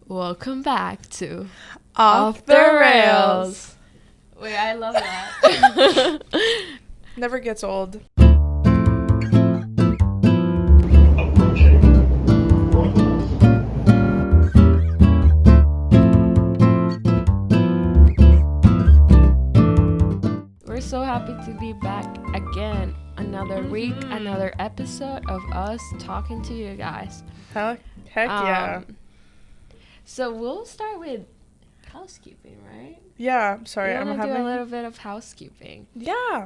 Welcome back to Off the Rails. Wait, I love that. Never gets old. We're so happy to be back again. Another week, another episode of us talking to you guys. Heck yeah. So we'll start with housekeeping, right? Yeah, sorry. I'm having do a little bit of housekeeping. Yeah.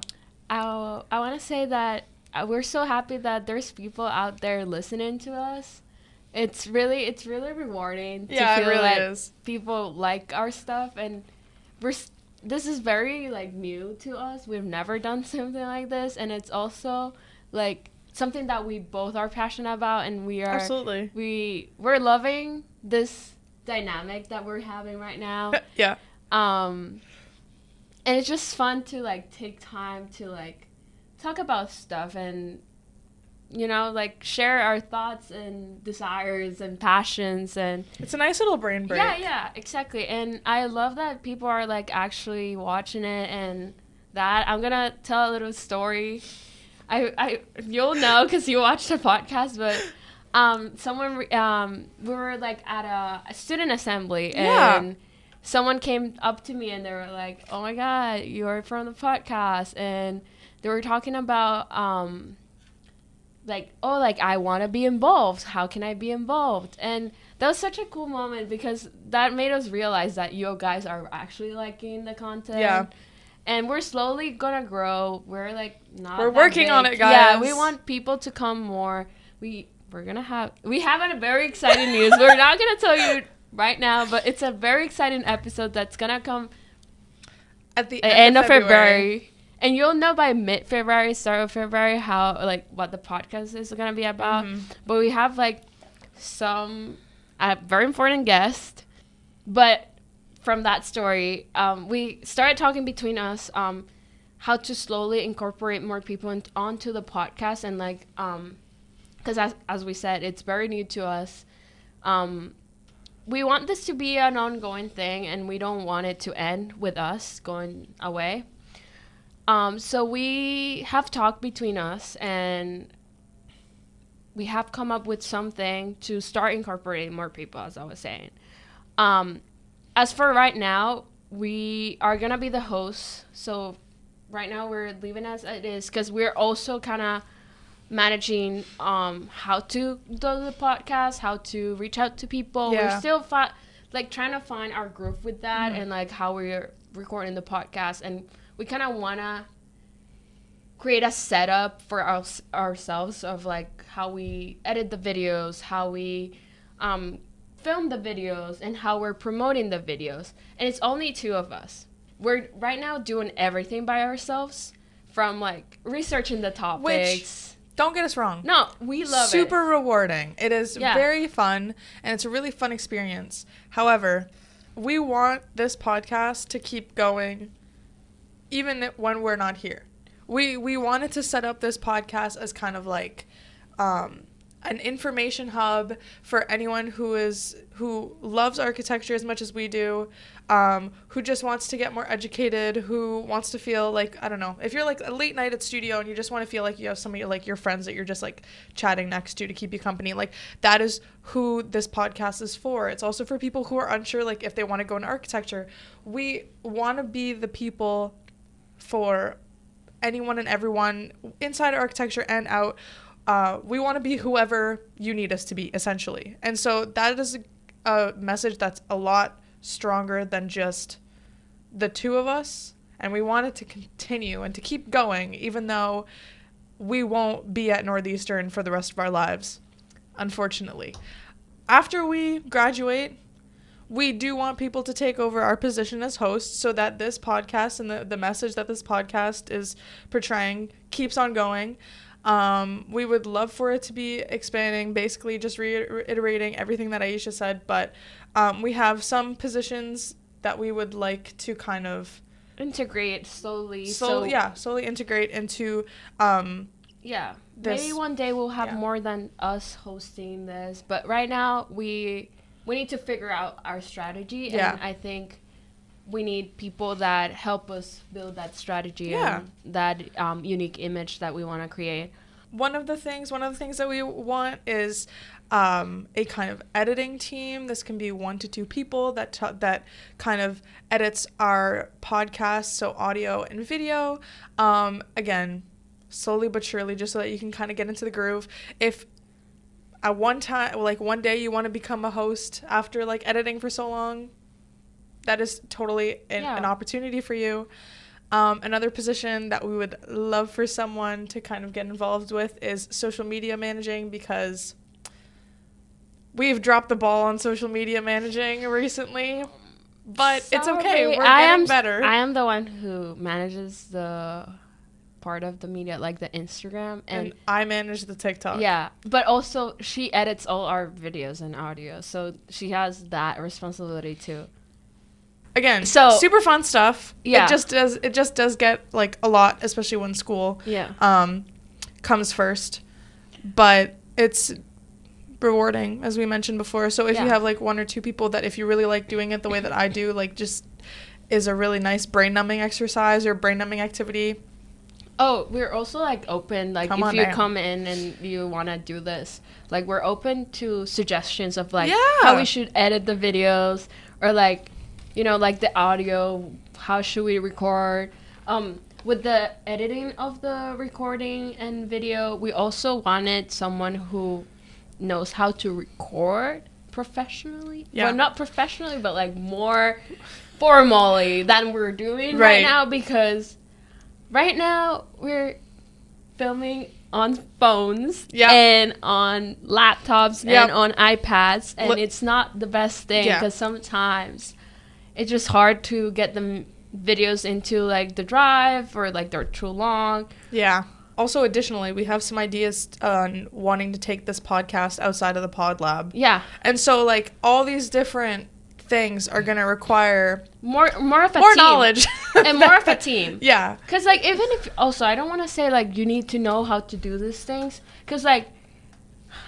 I want to say that we're so happy that there's people out there listening to us. It's really rewarding to feel it really like is. people like our stuff, and this is very like new to us. We've never done something like this, and it's also like something that we both are passionate about, and we are absolutely we're loving this dynamic that we're having right now. Yeah. And it's just fun to like take time to like talk about stuff and like share our thoughts and desires and passions, and it's a nice little brain break. Yeah, exactly. And I love that people are like actually watching it, and that I'm gonna tell a little story. You'll know because you watched the podcast, but we were like at a student assembly, and someone came up to me and they were like, "Oh my God, you're from the podcast," and they were talking about I want to be involved. How can I be involved? And that was such a cool moment because that made us realize that you guys are actually liking the content. Yeah. And we're slowly gonna grow. We're like not. We're working big. on it, guys. Yeah, we want people to come more. We have a very exciting news. We're not gonna tell you right now, but it's a very exciting episode that's gonna come at the end of February. And you'll know by mid-February, start of February, how what the podcast is gonna be about. Mm-hmm. But we have some very important guest. But from that story, we started talking between us how to slowly incorporate more people onto the podcast, and because as we said, it's very new to us. We want this to be an ongoing thing, and we don't want it to end with us going away. So we have talked between us, and we have come up with something to start incorporating more people, as I was saying. As for right now, we are going to be the hosts. So right now we're leaving as it is because we're also kind of managing how to do the podcast, how to reach out to people. Yeah. We're still trying to find our groove with that, and how we're recording the podcast. And we kind of want to create a setup for ourselves of how we edit the videos, how we film the videos, and how we're promoting the videos. And it's only two of us. We're right now doing everything by ourselves, from researching the topics. Which, don't get us wrong. No, we love it. Super rewarding. It is very fun, and it's a really fun experience. However, we want this podcast to keep going even when we're not here. We wanted to set up this podcast as kind of an information hub for anyone who loves architecture as much as we do, who just wants to get more educated, who wants to feel I don't know, if you're a late night at studio and you just want to feel like you have some of your friends that you're just chatting next to keep you company, that is who this podcast is for. It's also for people who are unsure if they want to go into architecture. We want to be the people for anyone and everyone inside architecture and out. We want to be whoever you need us to be, essentially. And so that is a message that's a lot stronger than just the two of us. And we want it to continue and to keep going, even though we won't be at Northeastern for the rest of our lives, unfortunately. After we graduate, we do want people to take over our position as hosts so that this podcast and the message that this podcast is portraying keeps on going. We would love for it to be expanding, basically just reiterating everything that Aysha said, but we have some positions that we would like to kind of integrate slowly integrate into maybe one day we'll have more than us hosting this, but right now we we need to figure out our strategy. And I think we need people that help us build that strategy and that unique image that we want to create. One of the things that we want is a kind of editing team. This can be 1 to 2 people that kind of edits our podcast, so audio and video. Again, slowly but surely, just so that you can kind of get into the groove. If at one day you want to become a host after like editing for so long, that is totally an opportunity for you. Another position that we would love for someone to kind of get involved with is social media managing, because we've dropped the ball on social media managing recently, but it's okay. We're getting better. I am the one who manages the part of the media, like the Instagram, and I manage the TikTok. Yeah, but also she edits all our videos and audio, so she has that responsibility too. Again, so super fun stuff. Yeah, it just does get like a lot, especially when school comes first. But it's rewarding, as we mentioned before. So if you have like 1 or 2 people that, if you really like doing it the way that I do, like just is a really nice brain numbing exercise or brain numbing activity. Oh, we're also like open, like if you come in and you want to do this, like we're open to suggestions of like how we should edit the videos, or like, you know, like the audio, how should we record. With the editing of the recording and video, we also wanted someone who knows how to record professionally. Yeah. Well, not professionally, but like more formally than we're doing right now, because right now we're filming on phones and on laptops and on iPads, and it's not the best thing because sometimes it's just hard to get the videos into like the drive, or like they're too long. Yeah. Also, additionally, we have some ideas on wanting to take this podcast outside of the pod lab. Yeah. And so like all these different things are going to require more of a more team. Knowledge and more of a team. Yeah. Because like, even if also, I don't want to say like you need to know how to do these things, because like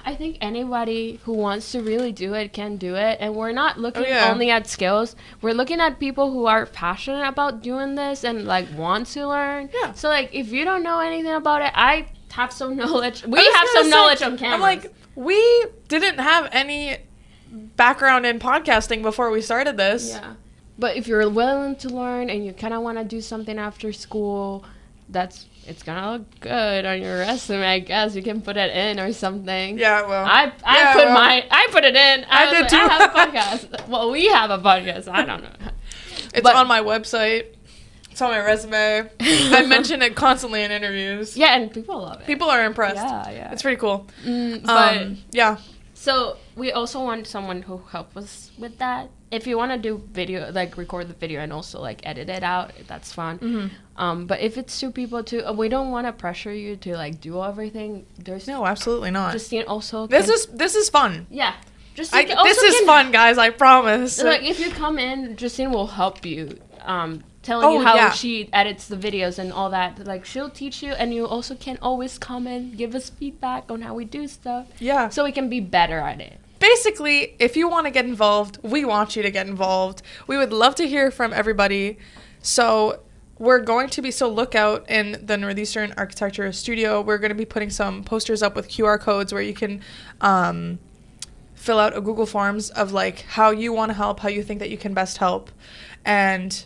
I think anybody who wants to really do it can do it, and we're not looking only at skills. We're looking at people who are passionate about doing this and like want to learn. Yeah. So like, if you don't know anything about it, I have some knowledge. We have some knowledge on camera. I'm like, we didn't have any background in podcasting before we started this. Yeah. But if you're willing to learn and you kind of want to do something after school, it's gonna look good on your resume, I guess. You can put it in or something. Yeah, well, I put it in. I did too. I have a podcast. Well, we have a podcast. I don't know. It's on my website. It's on my resume. I mention it constantly in interviews. Yeah, and people love it. People are impressed. Yeah. It's pretty cool. But yeah. So we also want someone who help us with that. If you want to do video, like record the video and also like edit it out, that's fun. Mm-hmm. But if it's 2 people too, we don't want to pressure you to like do everything. No, absolutely not. Justine also. This is fun. Yeah. Justine this is fun, guys. I promise. Like if you come in, Justine will help you. Telling you how she edits the videos and all that. Like, she'll teach you, and you also can always come and give us feedback on how we do stuff. Yeah. So we can be better at it. Basically, if you want to get involved, we want you to get involved. We would love to hear from everybody. So we're going to be, look out in the Northeastern Architecture Studio. We're going to be putting some posters up with QR codes where you can fill out a Google Forms of, like, how you want to help, how you think that you can best help. And...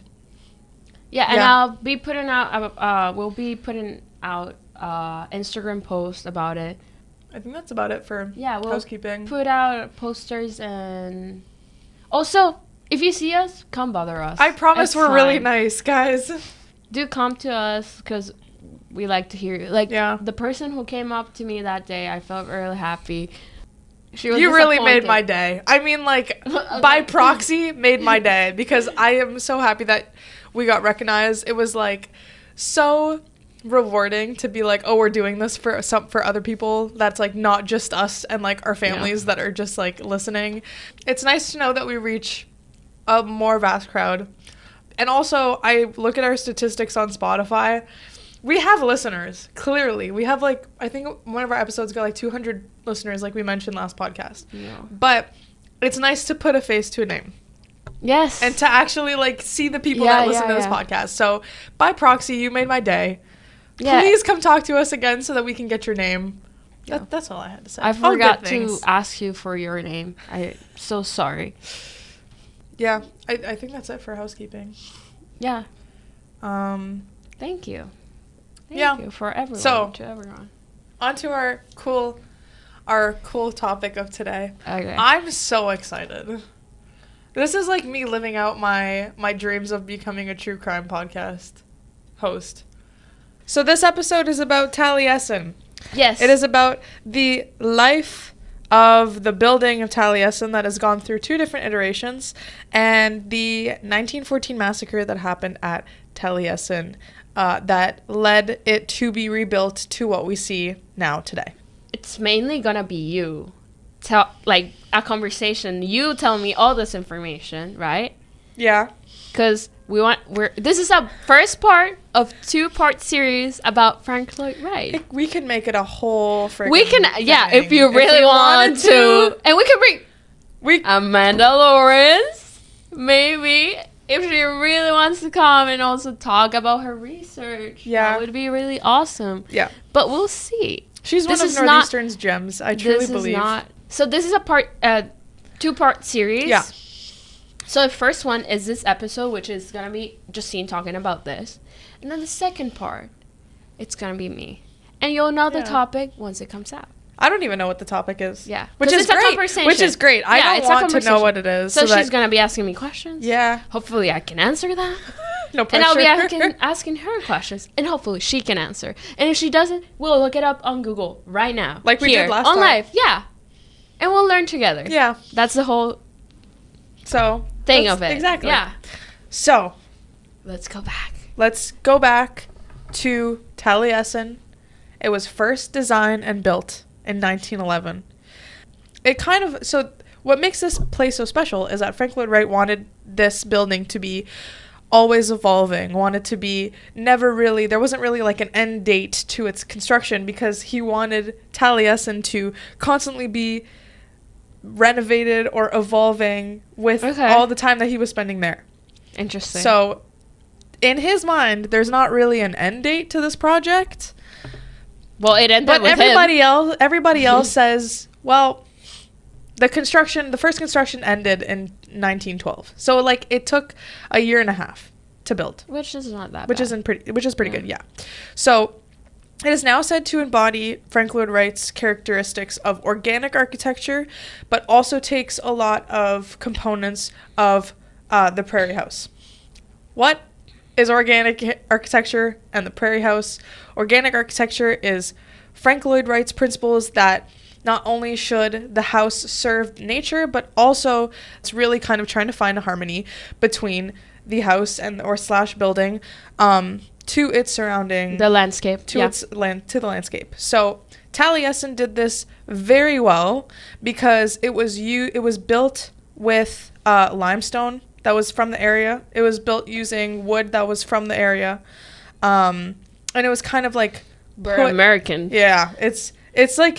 Yeah, and I'll be putting out, we'll be putting out Instagram posts about it. I think that's about it for housekeeping. Put out posters, and also, if you see us, come bother us. I promise we're really nice, guys. Do come to us, because we like to hear you. Like, the person who came up to me that day, I felt really happy. You really made my day. I mean, like, by proxy, made my day, because I am so happy that we got recognized. It was like so rewarding to be like, oh, we're doing this for other people. That's like not just us and like our families that are just like listening. It's nice to know that we reach a more vast crowd. And also, I look at our statistics on Spotify. We have listeners, clearly. We have like, I think one of our episodes got like 200 listeners, like we mentioned last podcast. Yeah. But it's nice to put a face to a name. Yes. And to actually, like, see the people that listen to this podcast. So, by proxy, you made my day. Yeah. Please come talk to us again so that we can get your name. Yeah. That's all I had to say. I forgot to ask you for your name. I'm so sorry. Yeah. I think that's it for housekeeping. Yeah. Thank you. Thank you for everyone. So, to everyone. On to our cool topic of today. Okay. I'm so excited. This is like me living out my dreams of becoming a true crime podcast host. So this episode is about Taliesin. Yes. It is about the life of the building of Taliesin that has gone through 2 different iterations, and the 1914 massacre that happened at Taliesin that led it to be rebuilt to what we see now today. It's mainly gonna be you. Like a conversation. You tell me all this information, right? Yeah. Because this is a first part of 2-part series about Frank Lloyd Wright. We can make it a whole freaking thing. If you really want to. And we can bring Amanda Lawrence, maybe, if she really wants to come and also talk about her research. Yeah. That would be really awesome. Yeah. But we'll see. She's one of Northeastern's gems, I truly believe. So this is a 2-part series. Yeah. So the first one is this episode, which is going to be Justine talking about this. And then the second part, it's going to be me. And you'll know the topic once it comes out. I don't even know what the topic is. Yeah. Which is great. Which is great. I don't want to know what it is. So she's going to be asking me questions. Yeah. Hopefully I can answer that. No pressure. And I'll be asking her questions. And hopefully she can answer. And if she doesn't, we'll look it up on Google right now. Like we did last time. On live. Yeah. And we'll learn together. Yeah. That's the whole thing of it. Exactly. Yeah. So. Let's go back. Let's go back to Taliesin. It was first designed and built in 1911. So what makes this place so special is that Frank Lloyd Wright wanted this building to be always evolving, wanted to be there wasn't really like an end date to its construction, because he wanted Taliesin to constantly be renovated or evolving with all the time that he was spending there. Interesting. So in his mind, there's not really an end date to this project. Well, it ended with him. Everybody else says, well, the first construction ended in 1912. So like it took a year and a half to build. Which is not that bad. Which is pretty good, yeah. So it is now said to embody Frank Lloyd Wright's characteristics of organic architecture, but also takes a lot of components of the Prairie House. What is organic architecture and the Prairie House? Organic architecture is Frank Lloyd Wright's principles that not only should the house serve nature, but also it's really kind of trying to find a harmony between the house and / building to its surrounding, the landscape, to the landscape. So Taliesin did this very well because it was built with limestone that was from the area. It was built using wood that was from the area, and it was kind of like American. Yeah, it's like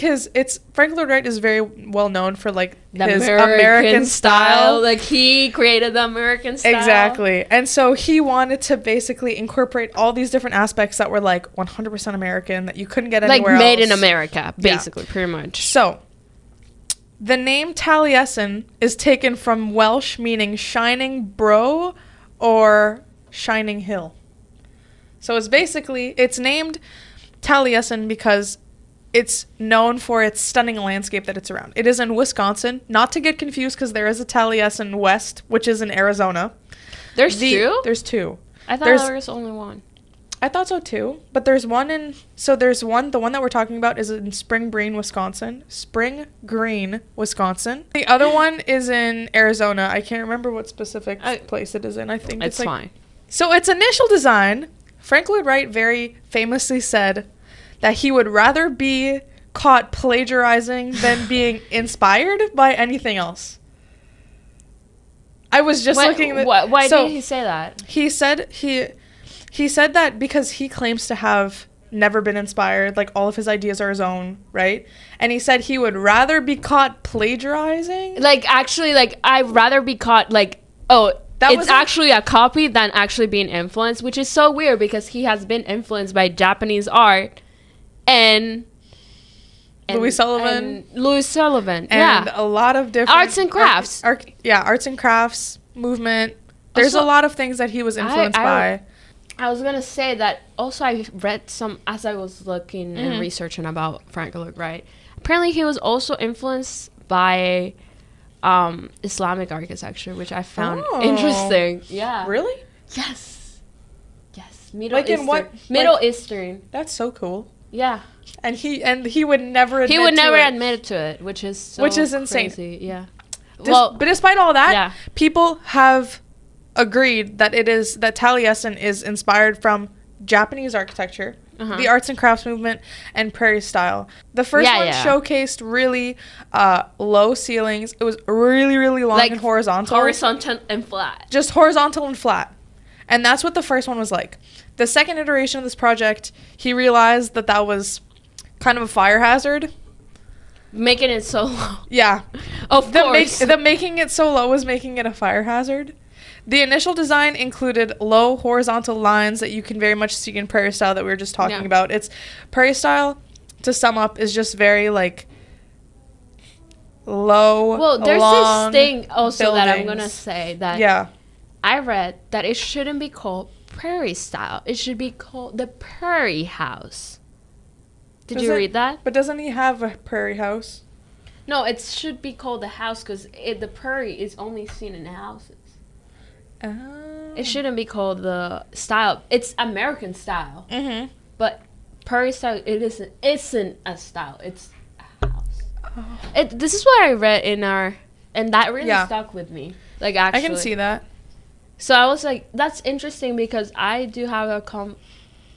Frank Lloyd Wright is very well known for like his American style. Like he created the American style. Exactly. And so he wanted to basically incorporate all these different aspects that were like 100% American that you couldn't get anywhere else. Like made in America, basically, pretty much. So the name Taliesin is taken from Welsh meaning shining brow or shining hill. So it's named Taliesin because it's known for its stunning landscape that it's around. It is in Wisconsin, not to get confused because there is a Taliesin West, which is in Arizona. There's two? There's two. I thought there was only one. I thought so too, but there's one the one that we're talking about is in Spring Green, Wisconsin. The other one is in Arizona. I can't remember what specific place it is in. I think it's fine. So its initial design, Frank Lloyd Wright very famously said that he would rather be caught plagiarizing than being inspired by anything else. I was just looking at why did he say that? He said that because he claims to have never been inspired. Like, all of his ideas are his own, right? And he said he would rather be caught plagiarizing. Like, actually, like, I'd rather be caught, like, it's actually a copy than actually being influenced, which is so weird because he has been influenced by Japanese art and Louis Sullivan. And a lot of different... arts and crafts. Arts and crafts, movement. There's also a lot of things that he was influenced by. I was going to say that also I read some, as I was looking and researching about Frank Lloyd Wright, apparently he was also influenced by Islamic architecture, which I found interesting. Yeah. Really? Yes. Middle Eastern. In what? Middle Eastern. That's so cool. Yeah. And he would never admit admit to it, which is insane. Crazy. Yeah. But despite all that, people have agreed that Taliesin is inspired from Japanese architecture, the arts and crafts movement, and prairie style. The first one showcased really low ceilings. It was really, really long and horizontal. Horizontal and flat. Just horizontal and flat. And that's what the first one was like. The second iteration of this project, he realized that was kind of a fire hazard. Making it so low. Yeah. Of course. The making it so low was making it a fire hazard. The initial design included low horizontal lines that you can very much see in prairie style that we were just talking about. It's prairie style, to sum up, is just very like low. Well, there's long this thing also buildings. that I'm gonna say that I read that it shouldn't be called prairie style. It should be called the prairie house. Did you read that? But doesn't he have a prairie house? No, it should be called the house because the prairie is only seen in the houses. Oh. It shouldn't be called the style. It's American style. Mm-hmm. But prairie style, it isn't a style. It's a house. Oh. This is what I read and that really stuck with me. Like, actually. I can see that. So I was like, that's interesting because I do have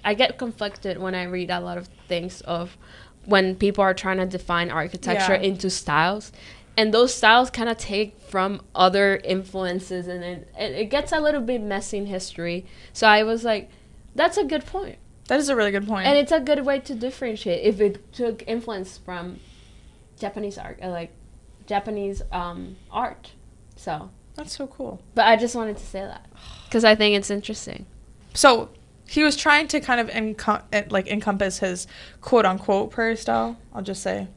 I get conflicted when I read a lot of things of when people are trying to define architecture into styles. And those styles kind of take from other influences, and it gets a little bit messy in history. So I was like, that's a good point. That is a really good point. And it's a good way to differentiate if it took influence from Japanese art, like Japanese art. So that's so cool. But I just wanted to say that because I think it's interesting. So he was trying to kind of encompass his quote-unquote prairie style, I'll just say.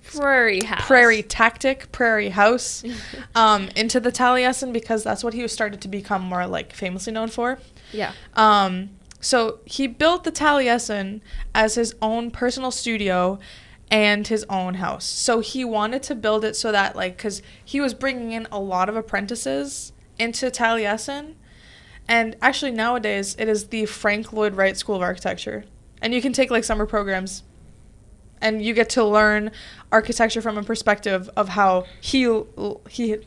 Prairie house. Prairie tactic, prairie house, into the Taliesin because that's what he was started to become more like famously known for. Yeah. So he built the Taliesin as his own personal studio and his own house. So he wanted to build it so that because he was bringing in a lot of apprentices into Taliesin. And actually nowadays it is the Frank Lloyd Wright School of Architecture. And you can take summer programs and you get to learn architecture from a perspective of how he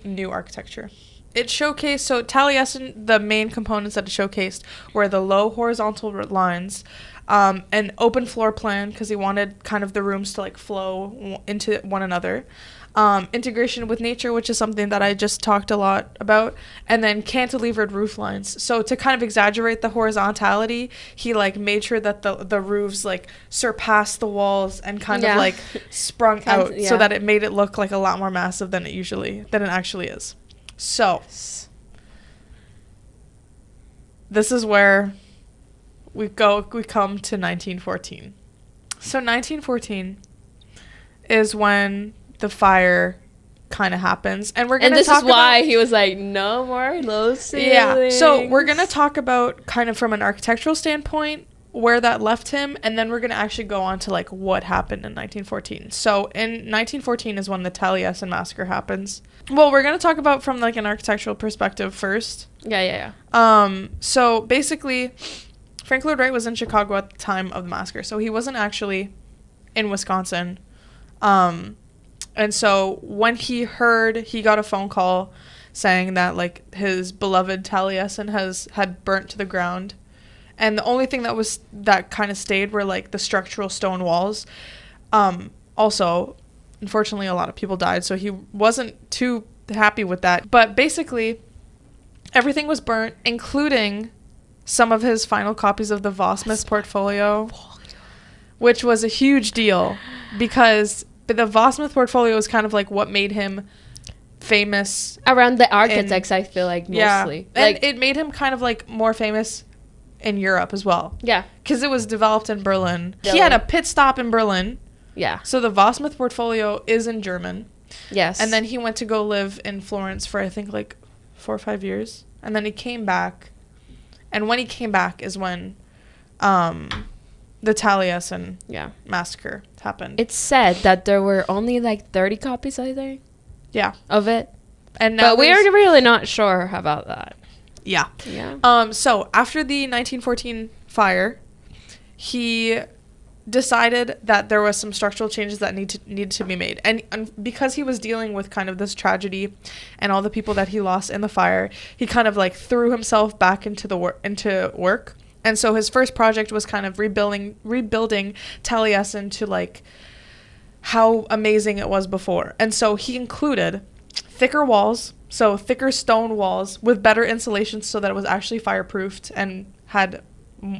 knew architecture. It showcased, so Taliesin, the main components that it showcased were the low horizontal lines, an open floor plan because he wanted kind of the rooms to flow into one another, integration with nature, which is something that I just talked a lot about, and then cantilevered roof lines. So to kind of exaggerate the horizontality, he made sure that the roofs surpassed the walls and kind of sprung out so that it made it look a lot more massive than it actually is. So this is where we come to 1914. So 1914 is when the fire kind of happens, and we're gonna this is why he was like, no more low ceilings. Yeah, so we're gonna talk about kind of from an architectural standpoint where that left him, and then we're gonna actually go on to what happened in 1914. So in 1914 is when the Taliesin Massacre happens. Well, we're gonna talk about from an architectural perspective first. Yeah. So basically, Frank Lloyd Wright was in Chicago at the time of the massacre, so he wasn't actually in Wisconsin. And so when he got a phone call saying that his beloved Taliesin had burnt to the ground, and the only thing that kind of stayed were the structural stone walls. Also, unfortunately, a lot of people died, so he wasn't too happy with that. But basically, everything was burnt, including some of his final copies of the Voss Smith portfolio. which was a huge deal because the Vossmuth portfolio is kind of like what made him famous around the architects. I feel like mostly, and it made him kind of like more famous in Europe as well. Yeah, because it was developed in Berlin. He had a pit stop in Berlin. Yeah. So the Vossmuth portfolio is in German. Yes. And then he went to go live in Florence for I think like 4 or 5 years, and then he came back. And when he came back is when the Taliesin massacre happened. It's said that there were only like 30 copies, I think. Yeah. Of it. And now but we're really not sure about that. Yeah. Yeah. So after the 1914 fire, he decided that there was some structural changes that needed to be made. And because he was dealing with kind of this tragedy and all the people that he lost in the fire, he kind of like threw himself back into work. And so his first project was kind of rebuilding Taliesin to like how amazing it was before. And so he included thicker walls, so thicker stone walls with better insulation so that it was actually fireproofed and had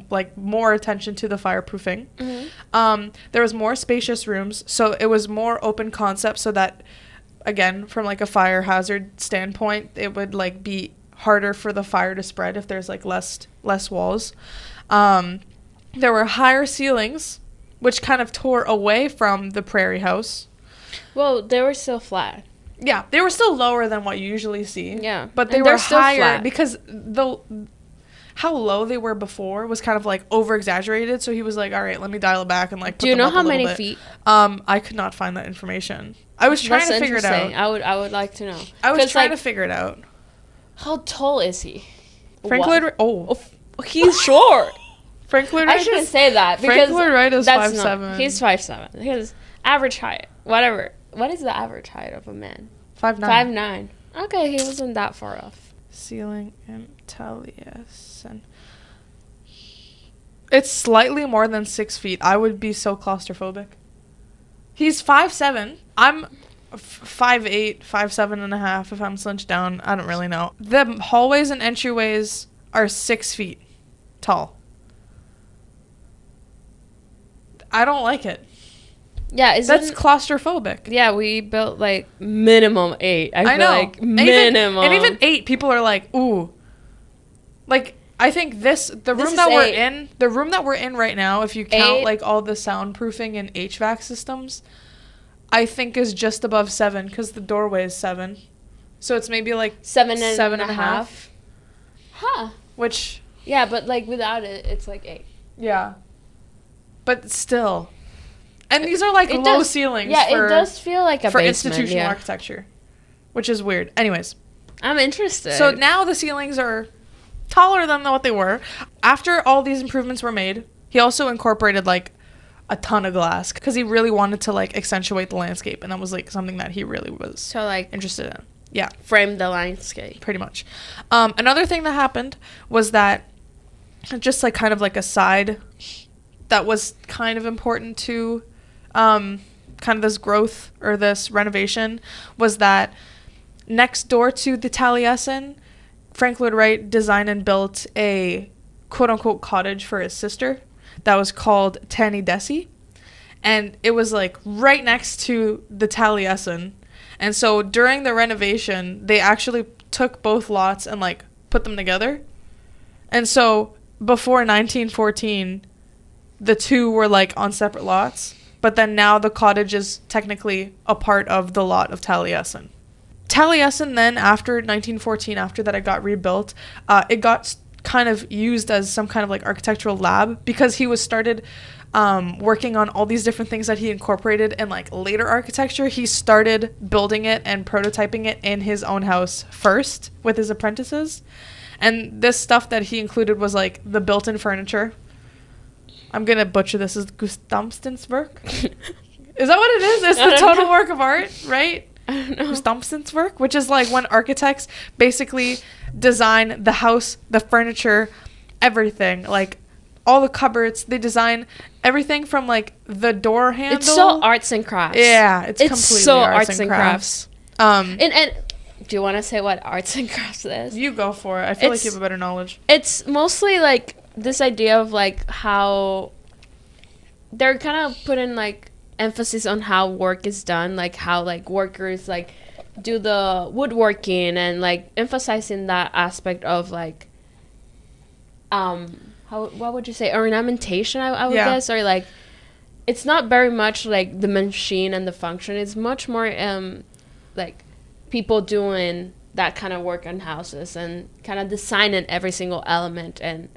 like more attention to the fireproofing. Mm-hmm. There was more spacious rooms, so it was more open concept so that, again, from like a fire hazard standpoint, it would like be harder for the fire to spread if there's like less walls. There were higher ceilings, which kind of tore away from the prairie house. Well, they were still flat. Yeah, they were still lower than what you usually see. Yeah, but they were higher because how low they were before was kind of like over exaggerated. So he was like, all right, let me dial it back and like do you know how many feet? I could not find that information. I was trying to figure it out. I would like to know. I was trying to figure it out. How tall is he? Frank Lloyd Wright. He's short. Frank Lloyd Wright. I shouldn't say that because Frank Lloyd Wright is 5'7". He's 5'7". His average height, whatever. What is the average height of a man? 5'9". 5'9". Okay, he wasn't that far off. Ceiling in Taliesin. It's slightly more than 6 feet. I would be so claustrophobic. He's 5'7". I'm 5'8", 5'7.5" if I'm slunched down. I don't really know. The hallways and entryways are 6 feet tall. I don't like it. Yeah, that's claustrophobic. Yeah, we built like minimum 8. I feel know. like minimum. And even 8, people are like, ooh. Like, I think the room that we're in right now, if you count like all the soundproofing and HVAC systems, I think is just above 7 because the doorway is 7. So it's maybe like 7.5. Huh. Which. Yeah, but like without it, it's like 8. Yeah. But still. And these are like low ceilings. Yeah, it does feel like a for basement, institutional architecture, which is weird. Anyways, I'm interested. So now the ceilings are taller than what they were. After all these improvements were made, he also incorporated like a ton of glass because he really wanted to like accentuate the landscape, and that was like something that he really was interested in. Yeah, frame the landscape pretty much. Another thing that happened was that just like kind of like a side that was kind of important to kind of this growth or this renovation was that next door to the Taliesin, Frank Lloyd Wright designed and built a quote-unquote cottage for his sister that was called Tani Desi, and it was like right next to the Taliesin. And so during the renovation, they actually took both lots and like put them together. And so before 1914, the two were like on separate lots. But then now the cottage is technically a part of the lot of Taliesin. Taliesin then, after 1914, after that it got rebuilt, it got kind of used as some kind of like architectural lab because he was started working on all these different things that he incorporated in like later architecture. He started building it and prototyping it in his own house first with his apprentices. And this stuff that he included was like the built-in furniture. I'm going to butcher this as Gustamstens work. Is that what it is? It's the total work of art, right? I don't know. Gustamstens work, which is like when architects basically design the house, the furniture, everything. Like all the cupboards, they design everything from like the door handle. It's so arts and crafts. Yeah, it's completely so arts and crafts. And do you want to say what arts and crafts is? You go for it. I feel like you have a better knowledge. It's mostly like this idea of like how they're kind of putting like emphasis on how work is done, like how like workers like do the woodworking, and like emphasizing that aspect of like what would you say, ornamentation, I would guess, or like it's not very much like the machine and the function. It's much more like people doing that kind of work on houses and kind of designing every single element, and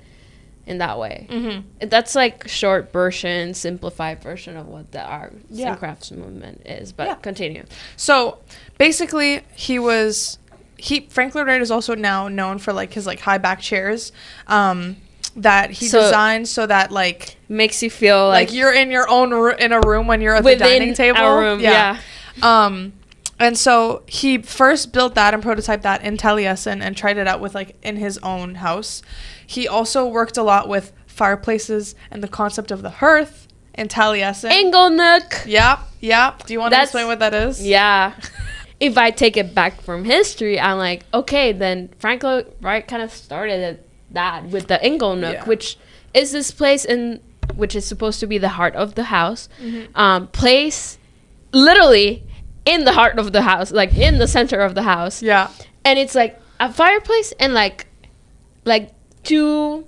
in that way. Mm-hmm. That's like short version, simplified version of what the arts and crafts movement is. But continue. So basically, Frank Lloyd Wright is also now known for like his like high back chairs that he designed, so that like makes you feel like you're in your own in a room when you're at the dining table. Our room, yeah. And so he first built that and prototyped that in Taliesin and tried it out with like in his own house. He also worked a lot with fireplaces and the concept of the hearth in Taliesin. Angle nook. Yeah. Do you want to explain what that is? Yeah. If I take it back from history, I'm like, okay, then Frank Lloyd Wright kind of started that with the Angle nook, which is this place which is supposed to be the heart of the house. Mm-hmm. Place literally in the heart of the house, like in the center of the house. Yeah. And it's like a fireplace and like two,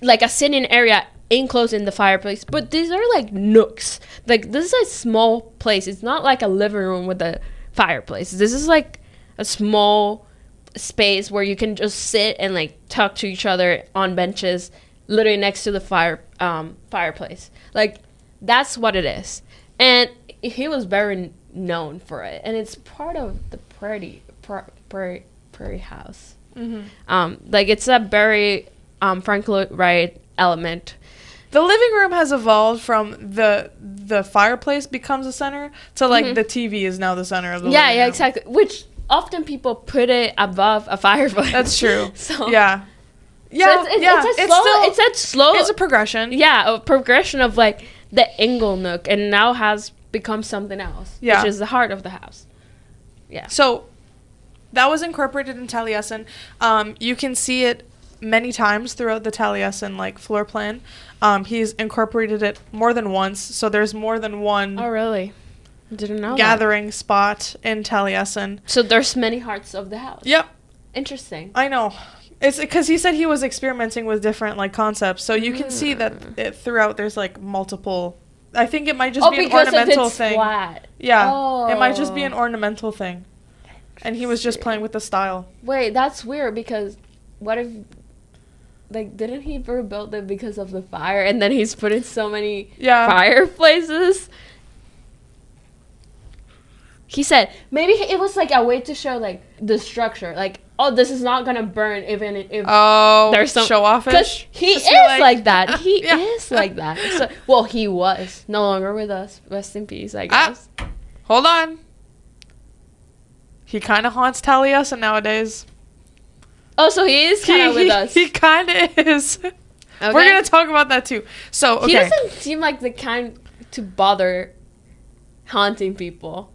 like a sitting area enclosed in the fireplace. But these are like nooks. Like this is a small place. It's not like a living room with a fireplace. This is like a small space where you can just sit and like talk to each other on benches literally next to the fireplace. Like that's what it is. And he was very known for it, and it's part of the prairie house. Mm-hmm. Like it's a very Frank Lloyd Wright element. The living room has evolved from the fireplace becomes the center to like the TV is now the center of the living room. Yeah, exactly. Which often people put it above a fireplace. That's true. So yeah. It's a progression. Yeah, a progression of like the Angle nook, and now has become something else, which is the heart of the house. Yeah. So that was incorporated in Taliesin. You can see it many times throughout the Taliesin like floor plan. He's incorporated it more than once, so there's more than one. Oh, really? Didn't know gathering spot in Taliesin. So there's many hearts of the house. Yep. Interesting. I know. It's because he said he was experimenting with different like concepts, so you can see that throughout there's like multiple. I think it might just be an ornamental thing. Flat. Yeah, it might just be an ornamental thing, and he was just playing with the style. Wait, that's weird, because what if, like, didn't he rebuild it because of the fire, and then he's put in so many fireplaces? He said maybe it was like a way to show like the structure, like, oh, this is not gonna burn even if there's some show offish. Because he is like that. He is like that. So, well, he was no longer with us. Rest in peace, I guess. Hold on. He kind of haunts Taliesin nowadays. Oh, so he is kind of with us. He kind of is. Okay. We're gonna talk about that too. So he doesn't seem like the kind to bother haunting people.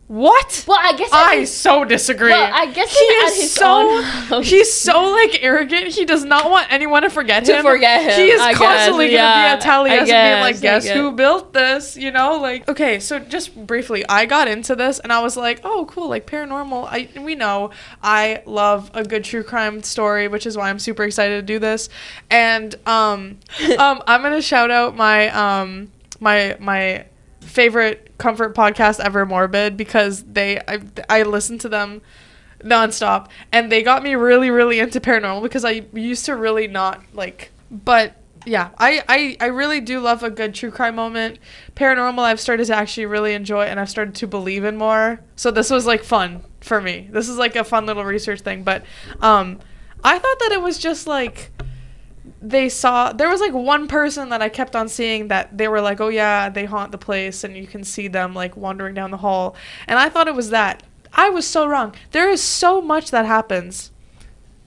What? Well, I guess I so disagree. Well, I guess he's own house. He's so like arrogant. He does not want anyone to forget him. He is I constantly guess. gonna be at Taliesin being like, guess who built this? You know, like, okay. So just briefly, I got into this and I was like, oh, cool, like paranormal. We know I love a good true crime story, which is why I'm super excited to do this. And I'm gonna shout out my my favorite comfort podcast ever, Morbid, because I listen to them nonstop, and they got me really, really into paranormal, because I used to really not like, but yeah, I really do love a good true crime moment. Paranormal I've started to actually really enjoy, and I've started to believe in more, so this was like fun for me. This is like a fun little research thing, but I thought that it was just like there was like one person that I kept on seeing that they were like, oh yeah, they haunt the place and you can see them like wandering down the hall, and I thought it was that. I was so wrong. There is so much that happens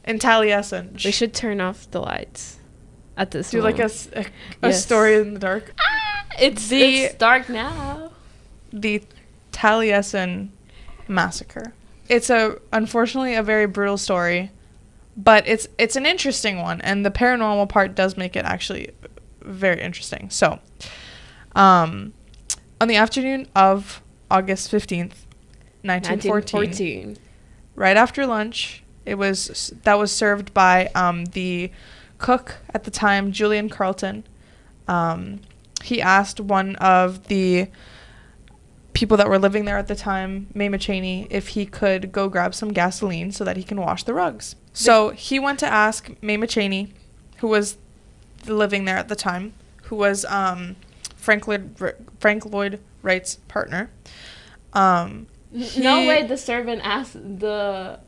in Taliesin. We should turn off the lights at this moment. Do like a story in the dark. It's dark now. The Taliesin Massacre. It's unfortunately a very brutal story. But it's an interesting one, and the paranormal part does make it actually very interesting. So, on the afternoon of August 15th, 1914, right after lunch, that was served by the cook at the time, Julian Carlton. He asked one of the people that were living there at the time, Mama Cheney, if he could go grab some gasoline so that he can wash the rugs. So he went to ask Mama Cheney, who was living there at the time, who was Frank Lloyd Wright's partner. No way the servant asked the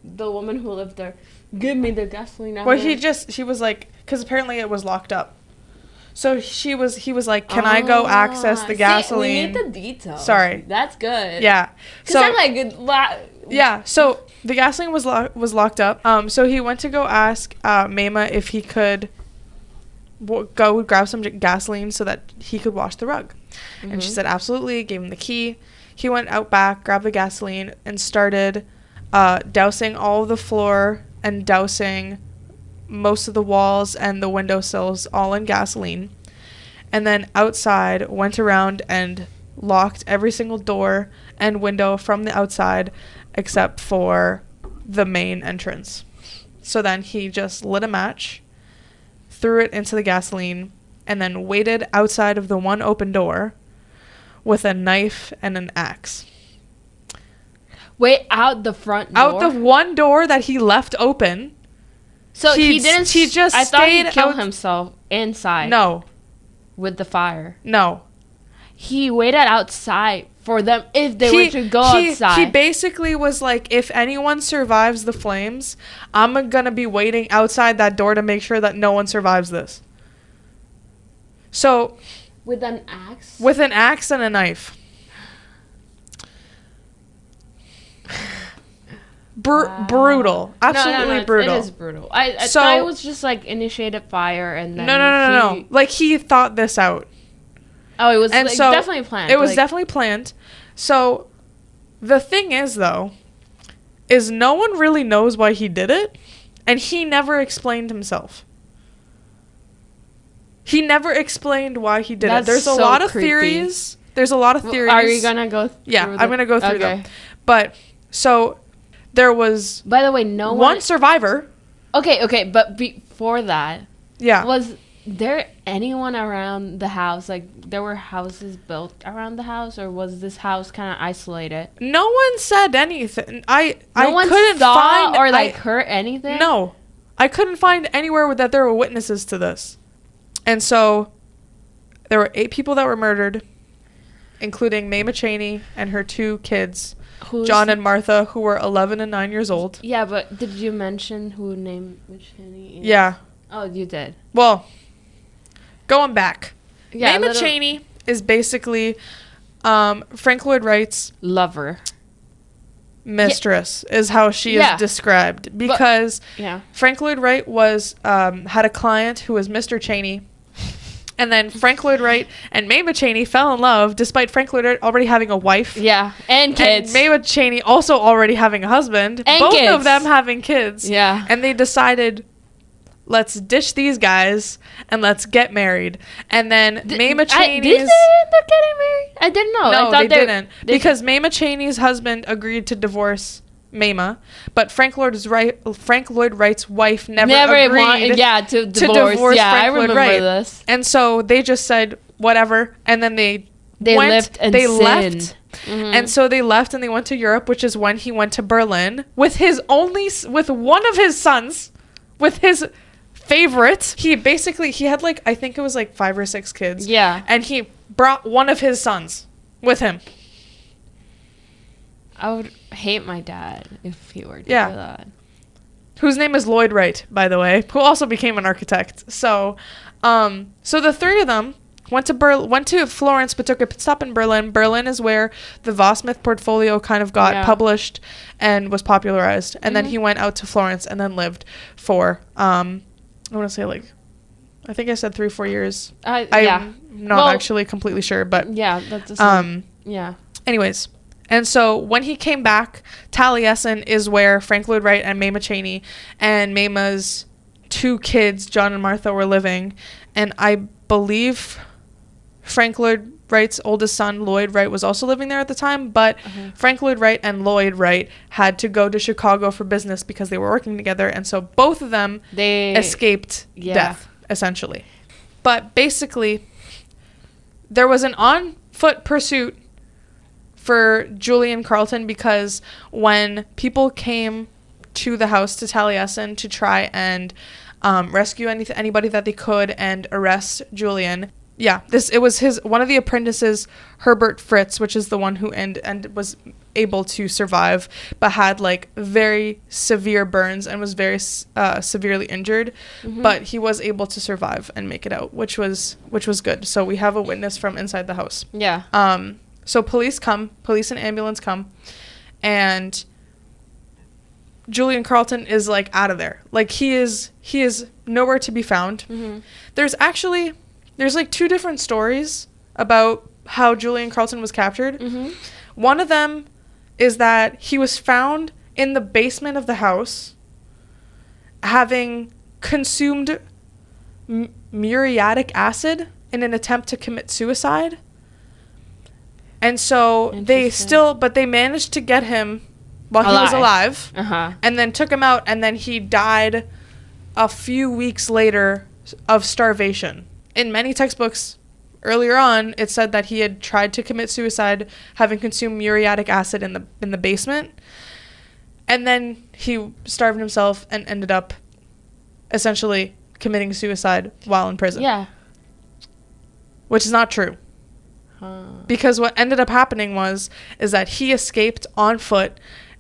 woman who lived there, give me the gasoline. Well, she was like, because apparently it was locked up. So he was like, can I go access the gasoline? We need the details. Sorry. That's good. Yeah. So I'm like, yeah. So the gasoline was locked up. So he went to go ask Mama if he could go grab some gasoline so that he could wash the rug. Mm-hmm. And she said absolutely, gave him the key. He went out back, grabbed the gasoline, and started dousing all of the floor and dousing most of the walls and the windowsills all in gasoline. And then outside went around and locked every single door and window from the outside except for the main entrance. So then he just lit a match, threw it into the gasoline, and then waited outside of the one open door with a knife and an axe. Wait, out the front door? Out the one door that he left open. So he didn't... He just I thought stayed he killed himself inside. No. With the fire. No. He waited outside for them if they were to go outside. He basically was like, if anyone survives the flames, I'm going to be waiting outside that door to make sure that no one survives this. So... With an axe? With an axe and a knife. Wow. Brutal. Absolutely brutal. It is brutal. I thought it was just like initiated fire and then... No. Like he thought this out. Oh, it was definitely planned. It was definitely planned. So the thing is, though, is no one really knows why he did it. And he never explained himself. He never explained why he did it. There's a lot of theories. There's a lot of theories. Are you going to go through I'm going to go through them. But, so... There was, by the way, one survivor. Okay, but before that, yeah, was there anyone around the house? Like, there were houses built around the house, or was this house kind of isolated? No one said anything. I couldn't find or heard anything. No, I couldn't find anywhere that there were witnesses to this, and so there were 8 people that were murdered, including Mama Cheney and her 2 kids. John and Martha, who were 11 and 9 years old. Yeah, but did you mention who named Cheney is? Yeah. Oh, you did. Well, going back. Yeah, Mama Cheney is basically Frank Lloyd Wright's lover. Mistress is how she is described. Because Frank Lloyd Wright was had a client who was Mr. Cheney. And then Frank Lloyd Wright and Mama Cheney fell in love, despite Frank Lloyd Wright already having a wife. Yeah, and kids. And Mama Cheney also already having a husband. And both kids. of them having kids. Yeah. And they decided, let's ditch these guys and let's get married. And then Mama Cheney's... Did they end up getting married? I didn't know. No, they didn't. Because Mama Cheney's husband agreed to divorce Mama, but Frank Lloyd Wright's wife never agreed to divorce. Yeah, Frank I remember this. And so they just said whatever, and then they left. Mm-hmm. And so they left and they went to Europe, which is when he went to Berlin with one of his sons, with his favorite. He had I think it was 5 or 6 kids. Yeah. And he brought one of his sons with him. I would hate my dad if he were to do that. Whose name is Lloyd Wright, by the way, who also became an architect. So the 3 of them went to Florence, but took a pit stop in Berlin. Berlin is where the Voss Myth portfolio kind of got published and was popularized. And then he went out to Florence and then lived for, I want to say I think I said 3-4 years. I'm not actually completely sure, but yeah, that's the same. Anyways. And so when he came back, Taliesin is where Frank Lloyd Wright and Mama Cheney and Mama's two kids, John and Martha, were living. And I believe Frank Lloyd Wright's oldest son, Lloyd Wright, was also living there at the time. But Frank Lloyd Wright and Lloyd Wright had to go to Chicago for business because they were working together. And so both of them escaped death, essentially. But basically, there was an on-foot pursuit for Julian Carlton because when people came to the house to Taliesin to try and rescue anybody that they could and arrest Julian. Yeah, it was one of the apprentices, Herbert Fritz, which is the one who and was able to survive, but had like very severe burns and was very severely injured. But he was able to survive and make it out, which was good. So we have a witness from inside the house. Yeah. So police and ambulance come, and Julian Carlton is like out of there. Like he is nowhere to be found. There's like two different stories about how Julian Carlton was captured. One of them is that he was found in the basement of the house having consumed muriatic acid in an attempt to commit suicide. And so they managed to get him while he was alive, and then took him out, and then he died a few weeks later of starvation. In many textbooks earlier on, it said that he had tried to commit suicide having consumed muriatic acid in the basement, and then he starved himself and ended up essentially committing suicide while in prison. Yeah. Which is not true. Because what ended up happening is that he escaped on foot.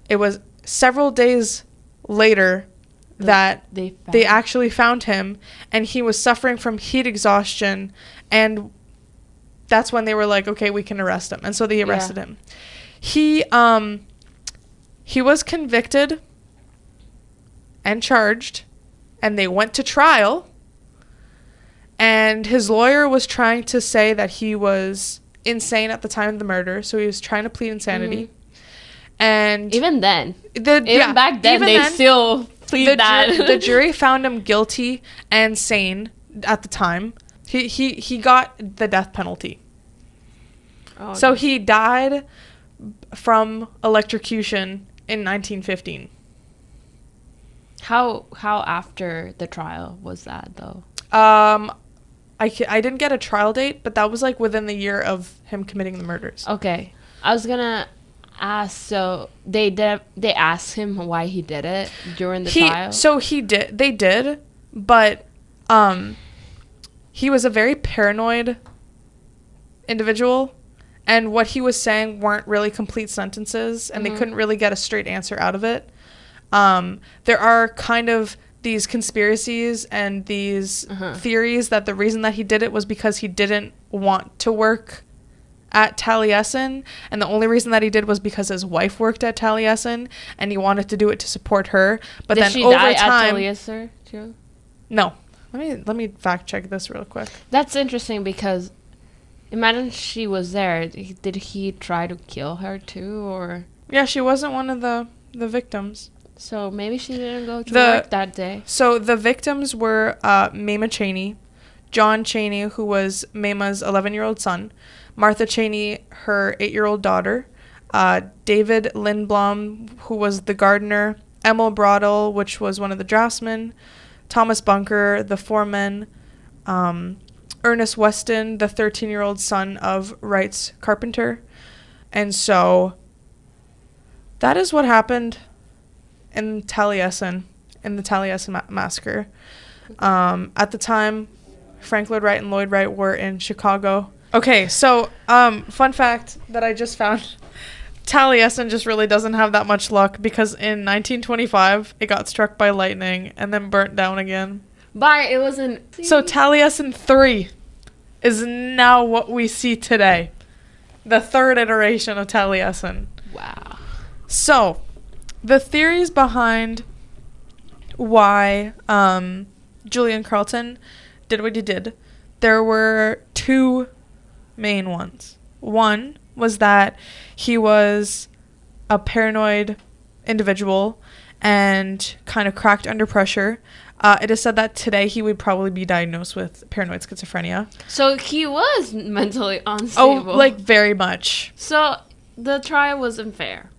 It was several days later that they actually found him, and he was suffering from heat exhaustion, and that's when they were like, okay, we can arrest him. And so they arrested him. He was convicted and charged, and they went to trial, and his lawyer was trying to say that he was insane at the time of the murder, so he was trying to plead insanity. And even then, back then, they still plead that. The jury found him guilty and sane at the time. He got the death penalty. So he died from electrocution in 1915. How after the trial was that, though? I didn't get a trial date, but that was like within the year of him committing the murders. Okay. I was gonna ask, so they asked him why he did it during the trial? So they did, but he was a very paranoid individual, and what he was saying weren't really complete sentences, and they couldn't really get a straight answer out of it. There are kind of these conspiracies and these theories that the reason that he did it was because he didn't want to work at Taliesin, and the only reason that he did was because his wife worked at Taliesin, and he wanted to do it to support her. But did then she over die time, at Taliesin too? No. Let me fact check this real quick. That's interesting because imagine she was there. Did he try to kill her too, or? Yeah, she wasn't one of the victims. So maybe she didn't go to work that day. So the victims were Mama Cheney, John Cheney, who was Mama's 11-year-old son, Martha Cheney, her 8-year-old daughter, David Lindblom, who was the gardener, Emil Brodel, which was one of the draftsmen, Thomas Bunker, the foreman, Ernest Weston, the 13-year-old son of Wright's carpenter. And so that is what happened in Taliesin, in the Taliesin Massacre. At the time, Frank Lloyd Wright and Lloyd Wright were in Chicago. Okay, so fun fact that I just found, Taliesin just really doesn't have that much luck because in 1925, it got struck by lightning and then burnt down again. But it wasn't... So Taliesin 3 is now what we see today. The third iteration of Taliesin. Wow. So, the theories behind why Julian Carlton did what he did, there were two main ones. One was that he was a paranoid individual and kind of cracked under pressure. It is said that today he would probably be diagnosed with paranoid schizophrenia. So he was mentally unstable. Oh, like very much. So the trial wasn't fair.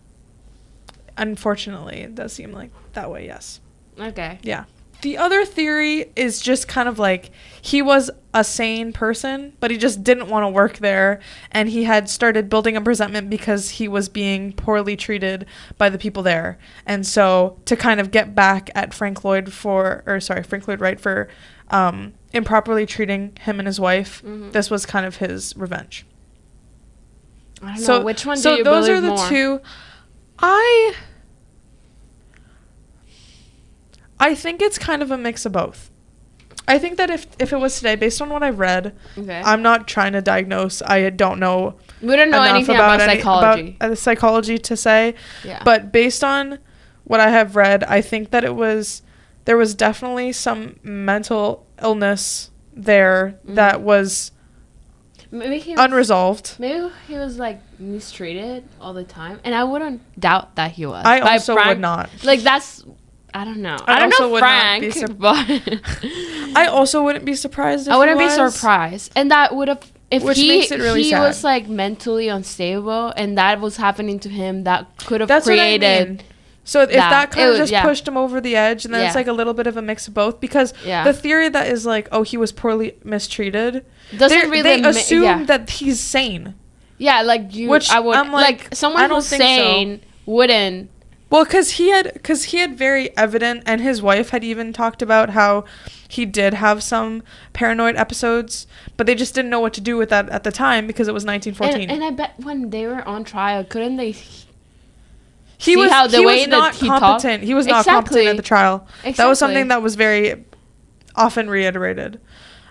Unfortunately, it does seem like that way, yes. Okay. Yeah. The other theory is just kind of like he was a sane person, but he just didn't want to work there. And he had started building up resentment because he was being poorly treated by the people there. And so to kind of get back at Frank Lloyd Wright for improperly treating him and his wife, this was kind of his revenge. I don't know. Which one do you those believe are the more? two. I think it's kind of a mix of both. I think that if it was today, based on what I've read, I'm not trying to diagnose. I don't know. We don't know anything about psychology. About psychology to say. Yeah. But based on what I have read, I think that there was definitely some mental illness there that was unresolved. Maybe he was like mistreated all the time, and I wouldn't doubt that he was. I also would not. Like that's. I don't know. I don't know Frank, but I also wouldn't be surprised if I wouldn't be surprised. And that would have, if makes it really sad. Was like mentally unstable and that was happening to him, that could have created. What I mean. So if that kind of just pushed him over the edge, and then it's like a little bit of a mix of both, because the theory that is like, oh, he was poorly mistreated, they assume that he's sane. Yeah, like you, which I would, I'm like someone who's sane wouldn't. Well, because he had very evident, and his wife had even talked about how he did have some paranoid episodes, but they just didn't know what to do with that at the time because it was 1914. And I bet when they were on trial, couldn't they he was not competent. He was not competent at the trial. Exactly. That was something that was very often reiterated.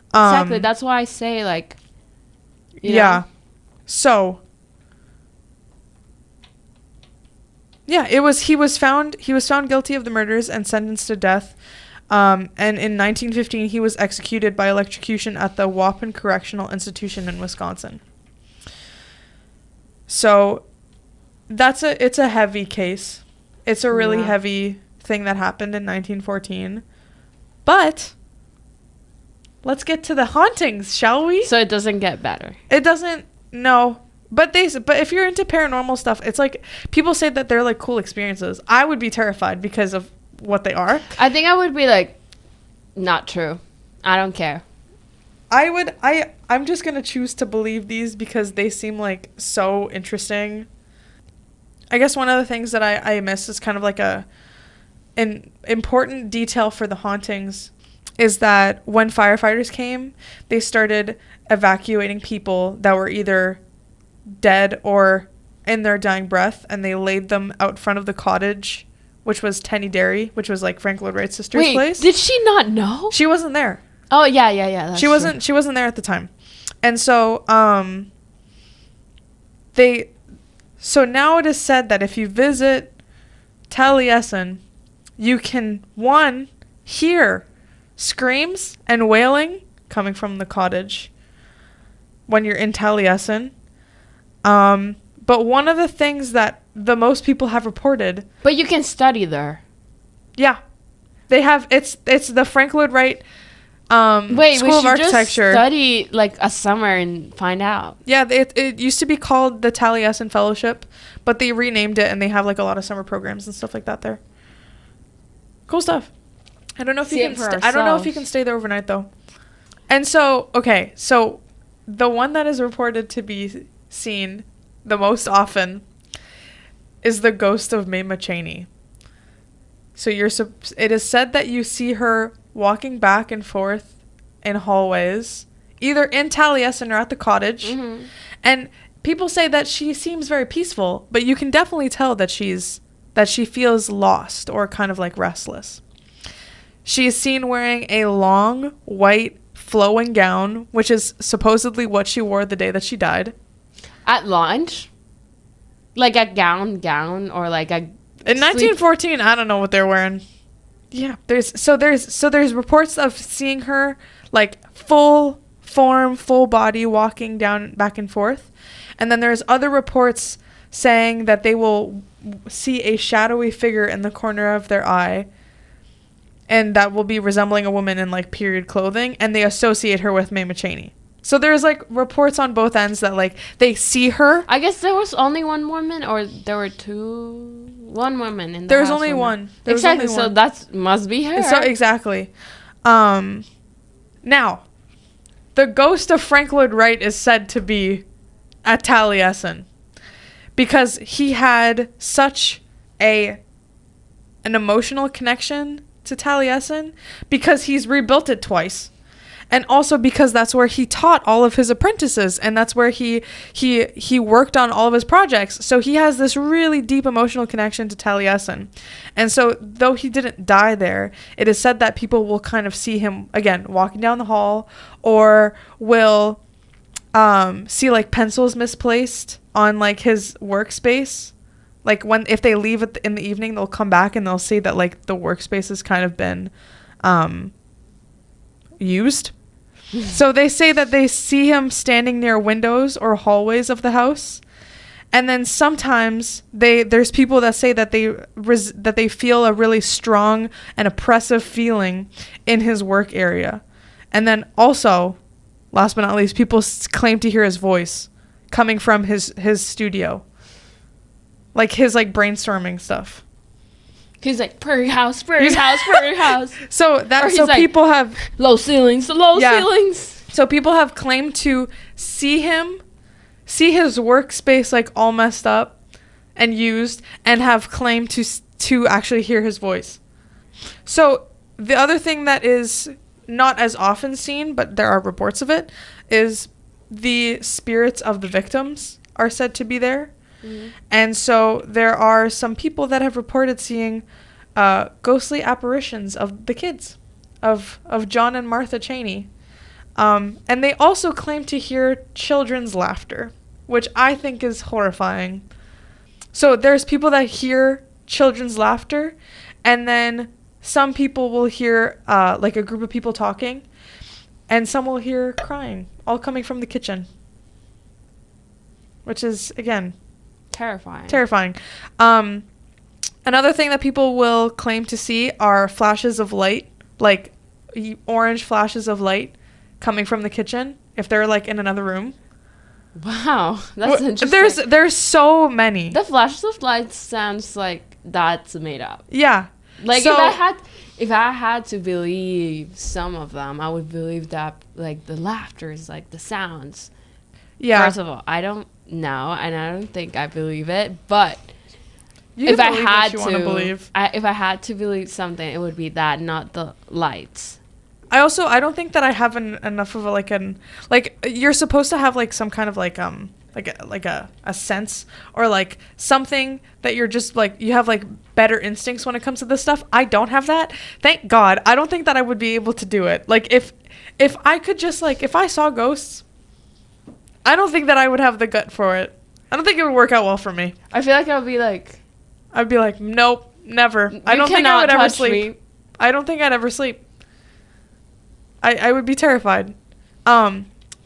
Exactly. That's why I say, like, you know. So yeah, he was found guilty of the murders and sentenced to death. And in 1915, he was executed by electrocution at the Waupun Correctional Institution in Wisconsin. So it's a heavy case. It's a really heavy thing that happened in 1914. But let's get to the hauntings, shall we? So it doesn't get better. It doesn't. No. But if you're into paranormal stuff, it's like people say that they're like cool experiences. I would be terrified because of what they are. I think I would be like, not true. I don't care. I'm just going to choose to believe these because they seem like so interesting. I guess one of the things that I miss is kind of like an important detail for the hauntings is that when firefighters came, they started evacuating people that were either dead or in their dying breath, and they laid them out front of the cottage, which was Tenny Dairy, which was like Frank Lloyd Wright's sister's place. Did she not know? She wasn't there. Oh yeah. She wasn't there at the time, and so So now it is said that if you visit Taliesin, you can hear screams and wailing coming from the cottage when you're in Taliesin. But one of the things that the most people have reported. But you can study there. Yeah, they have. It's the Frank Lloyd Wright School of Architecture. Just study like a summer and find out. Yeah, it used to be called the Taliesin Fellowship, but they renamed it and they have like a lot of summer programs and stuff like that there. Cool stuff. I don't know if I don't know if you can stay there overnight though. And so the one that is reported to be seen the most often is the ghost of Mama Cheney. So it is said that you see her walking back and forth in hallways, either in Taliesin or at the cottage. Mm-hmm. And people say that she seems very peaceful, but you can definitely tell that she feels lost or kind of like restless. She is seen wearing a long white flowing gown, which is supposedly what she wore the day that she died. At lunch? Like a gown or like a... In 1914, I don't know what they're wearing. Yeah, there's reports of seeing her like full form, full body walking down back and forth. And then there's other reports saying that they will see a shadowy figure in the corner of their eye, and that will be resembling a woman in like period clothing, and they associate her with Mae McChaney. So there's like reports on both ends that like they see her. I guess there was only one woman, or there were two. One woman in the There's house. Only one. Exactly. So that must be her. So exactly. Now, the ghost of Frank Lloyd Wright is said to be at Taliesin because he had such an emotional connection to Taliesin because he's rebuilt it twice. And also because that's where he taught all of his apprentices, and that's where he worked on all of his projects. So he has this really deep emotional connection to Taliesin. And so though he didn't die there, it is said that people will kind of see him, again, walking down the hall, or will see like pencils misplaced on like his workspace. Like if they leave it in the evening, they'll come back and they'll see that like the workspace has kind of been used. So they say that they see him standing near windows or hallways of the house. And then sometimes there's people that say that they feel a really strong and oppressive feeling in his work area. And then also, last but not least, people claim to hear his voice coming from his studio. Like his like brainstorming stuff. He's like, prairie house, prairie house, prairie house. So like, people have low ceilings. So people have claimed to see his workspace like all messed up and used, and have claimed to actually hear his voice. So the other thing that is not as often seen, but there are reports of it, is the spirits of the victims are said to be there. Mm-hmm. And so there are some people that have reported seeing ghostly apparitions of the kids, of John and Martha Chaney. And they also claim to hear children's laughter, which I think is horrifying. So there's people that hear children's laughter, and then some people will hear like a group of people talking, and some will hear crying, all coming from the kitchen, which is, again, terrifying. Another thing that people will claim to see are flashes of light, like orange flashes of light coming from the kitchen if they're like in another room. Wow, that's interesting. There's so many. The flashes of light sounds like that's made up. Yeah. Like, so, if I had to believe some of them, I would believe that like the laughter is like the sounds. Yeah. First of all, I don't know, and I don't think I believe it, but if I had to believe something, it would be that, not the lights. I don't think that I have enough of you're supposed to have like some kind of like a sense, or like something that you're just like, you have like better instincts when it comes to this stuff. I don't have that. Thank God. I don't think that I would be able to do it. Like if I could just like, if I saw ghosts, I don't think that I would have the gut for it. I don't think it would work out well for me. I feel like I'd be like, nope, never. I don't think I would ever sleep. I don't think I'd ever sleep. I would be terrified. But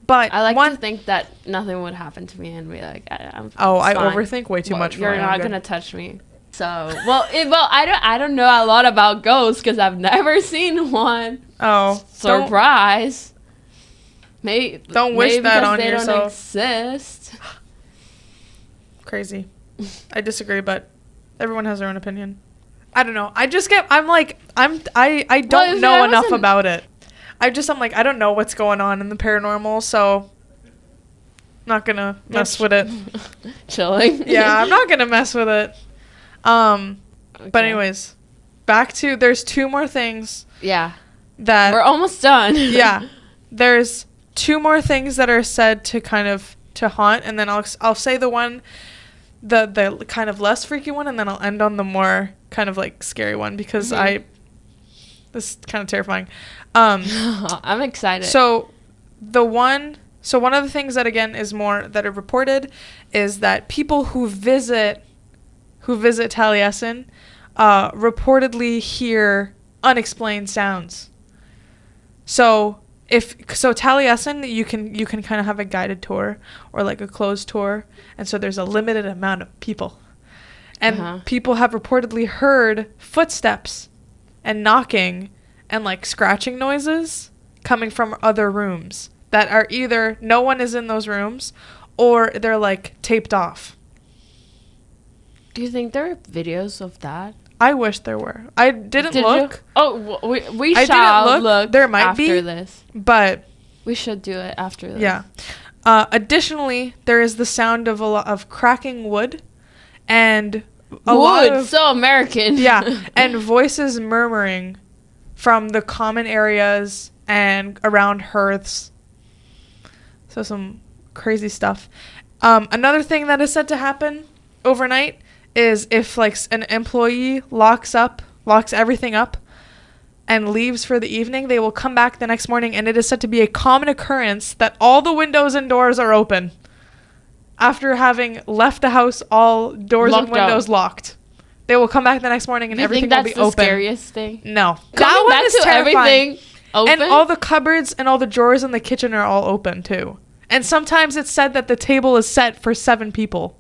I like to think that nothing would happen to me and be like, I'm I overthink way too much. You're not gonna touch me. So I don't know a lot about ghosts because I've never seen one. Oh, surprise! Don't wish that on they yourself. Don't exist. Crazy. I disagree, but everyone has their own opinion. I don't know. I don't know enough about it. I'm like, I don't know what's going on in the paranormal, so I'm not gonna mess with it. Chilling. Yeah, I'm not gonna mess with it. Okay. But anyways, back to, there's two more things. Yeah. That we're almost done. Yeah. There's two more things that are said to kind of to haunt, and then I'll say the one, the kind of less freaky one, and then I'll end on the more kind of like scary one, because this is kind of terrifying. I'm excited. So one of the things that again is more that are reported is that people who visit Taliesin reportedly hear unexplained sounds. So Taliesin, you can kind of have a guided tour or like a closed tour, and so there's a limited amount of people. And people have reportedly heard footsteps and knocking and like scratching noises coming from other rooms that are either no one is in those rooms or they're like taped off. Do you think there are videos of that? I wish there were. I didn't look. You? Oh, we shall look. There might after be this, but we should do it after this. Yeah. Additionally, there is the sound of a lot of cracking wood, and a lot of, so American. Yeah, and voices murmuring from the common areas and around hearths. So some crazy stuff. Another thing that is said to happen overnight is if like an employee locks everything up and leaves for the evening, they will come back the next morning, and it is said to be a common occurrence that all the windows and doors are open after having left the house, all doors and windows locked. They will come back the next morning and everything will be open. Do you think that's the scariest thing? No. That one is terrifying. Everything open? And all the cupboards and all the drawers in the kitchen are all open too. And sometimes it's said that the table is set for 7 people.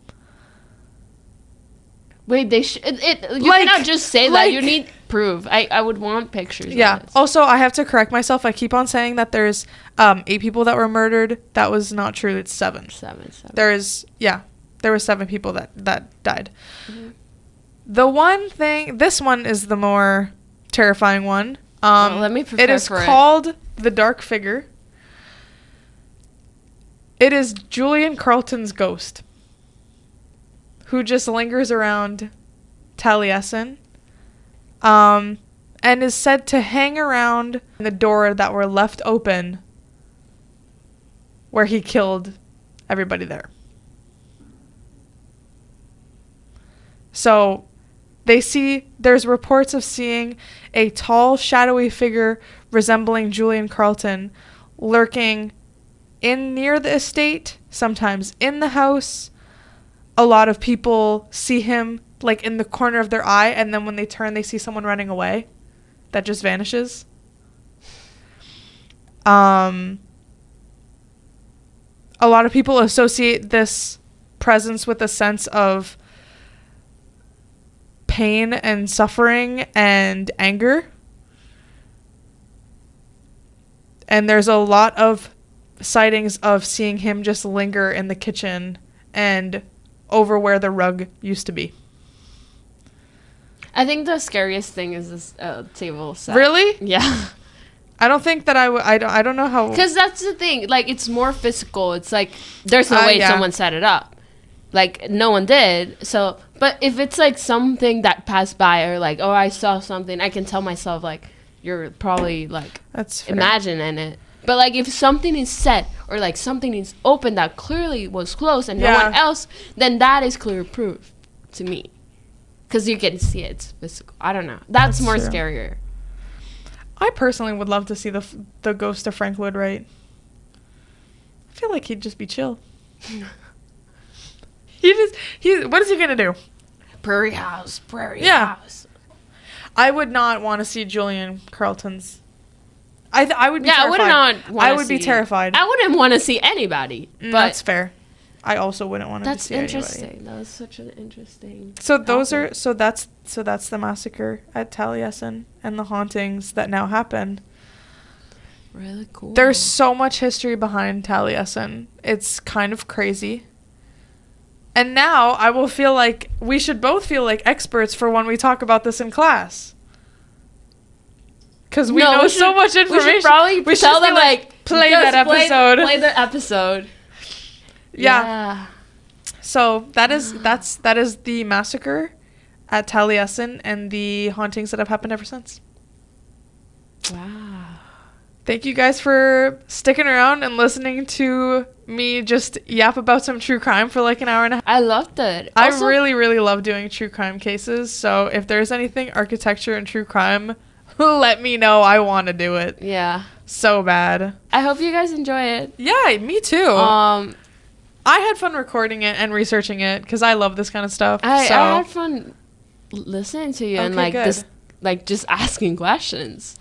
Wait, you cannot just say that. You need proof. I would want pictures. Yeah. Of this. Also, I have to correct myself. I keep on saying that there's 8 people that were murdered. That was not true. It's 7. 7. There were 7 people that died. Mm-hmm. The one thing, this one is the more terrifying one. Let me prepare it is for called The Dark Figure. It is Julian Carlton's ghost, who just lingers around Taliesin, and is said to hang around the door that were left open where he killed everybody there. So there's reports of seeing a tall, shadowy figure resembling Julian Carlton lurking in near the estate, sometimes in the house. A lot of people see him like in the corner of their eye, and then when they turn, they see someone running away that just vanishes. A lot of people associate this presence with a sense of pain and suffering and anger. And there's a lot of sightings of seeing him just linger in the kitchen and over where the rug used to be. I think the scariest thing is this table set. Really? Yeah. I don't think that I don't know how. Because that's the thing. Like, it's more physical. It's like, there's no way someone set it up. Like, no one did. So, but if it's like something that passed by, or like, oh, I saw something, I can tell myself, like, you're probably like imagining it. But like, if something is set, or like something is open that clearly was closed and no one else, then that is clear proof to me. Because you can see it. It's physical. I don't know. That's more true. Scarier. I personally would love to see the ghost of Frank Lloyd Wright. I feel like he'd just be chill. What is he gonna do? Prairie house. House. I would not want to see Julian Carlton's. I would be terrified. I would not want to I would be terrified. I wouldn't want to see anybody. But that's fair. I also wouldn't want to see anybody. That's interesting. That was such an interesting. So that's the massacre at Taliesin and the hauntings that now happen. Really cool. There's so much history behind Taliesin. It's kind of crazy. And now I will feel like we should both feel like experts for when we talk about this in class. Because we know so much information. We should probably tell them, like, play that episode. Play the episode. Yeah. So that is the massacre at Taliesin and the hauntings that have happened ever since. Wow. Thank you guys for sticking around and listening to me just yap about some true crime for like an hour and a half. I loved it. I really, really love doing true crime cases. So if there's anything architecture and true crime, let me know. I want to do it. Yeah. So bad. I hope you guys enjoy it. Yeah, me too. I had fun recording it and researching it because I love this kind of stuff. I had fun listening to you and just asking questions.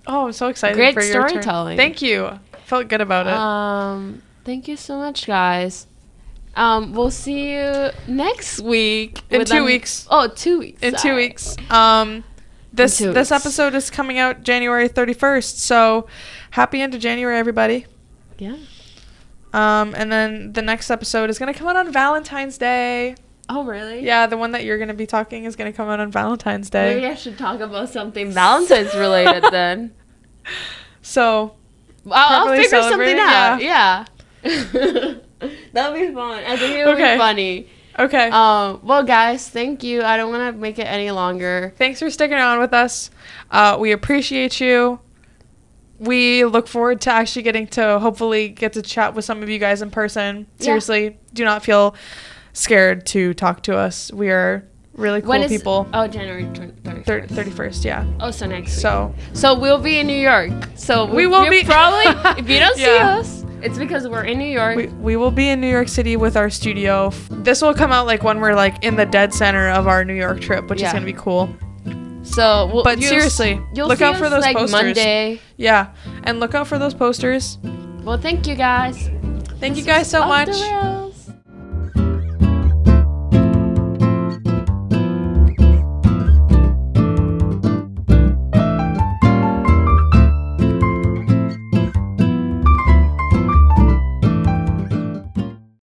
Oh, I'm so excited for your storytelling. Thank you. Felt good about it. Thank you so much, guys. We'll see you next week. In 2 weeks. Oh, 2 weeks. In 2 weeks. This episode is coming out January 31st. So happy end of January, everybody. Yeah. And then the next episode is going to come out on Valentine's Day. Oh, really? Yeah, the one that you're going to be talking is going to come out on Valentine's Day. Maybe I should talk about something Valentine's related then. So, I'll figure something out. Yeah. That'll be fun. I think it'll be funny. Okay. Well, guys, thank you. I don't want to make it any longer. Thanks for sticking around with us. We appreciate you. We look forward to actually getting to hopefully get to chat with some of you guys in person. Seriously, do not feel scared to talk to us. We are really cool people. Oh, January 31st. 31st, yeah. Oh, so next week. So we'll be in New York. So we will be probably, if you don't see us, it's because we're in New York. We will be in New York City with our studio. This will come out like when we're like in the dead center of our New York trip, which is going to be cool. So, but seriously, look out for those like posters. Monday. Yeah, and look out for those posters. Well, thank you guys. Thank you guys so much.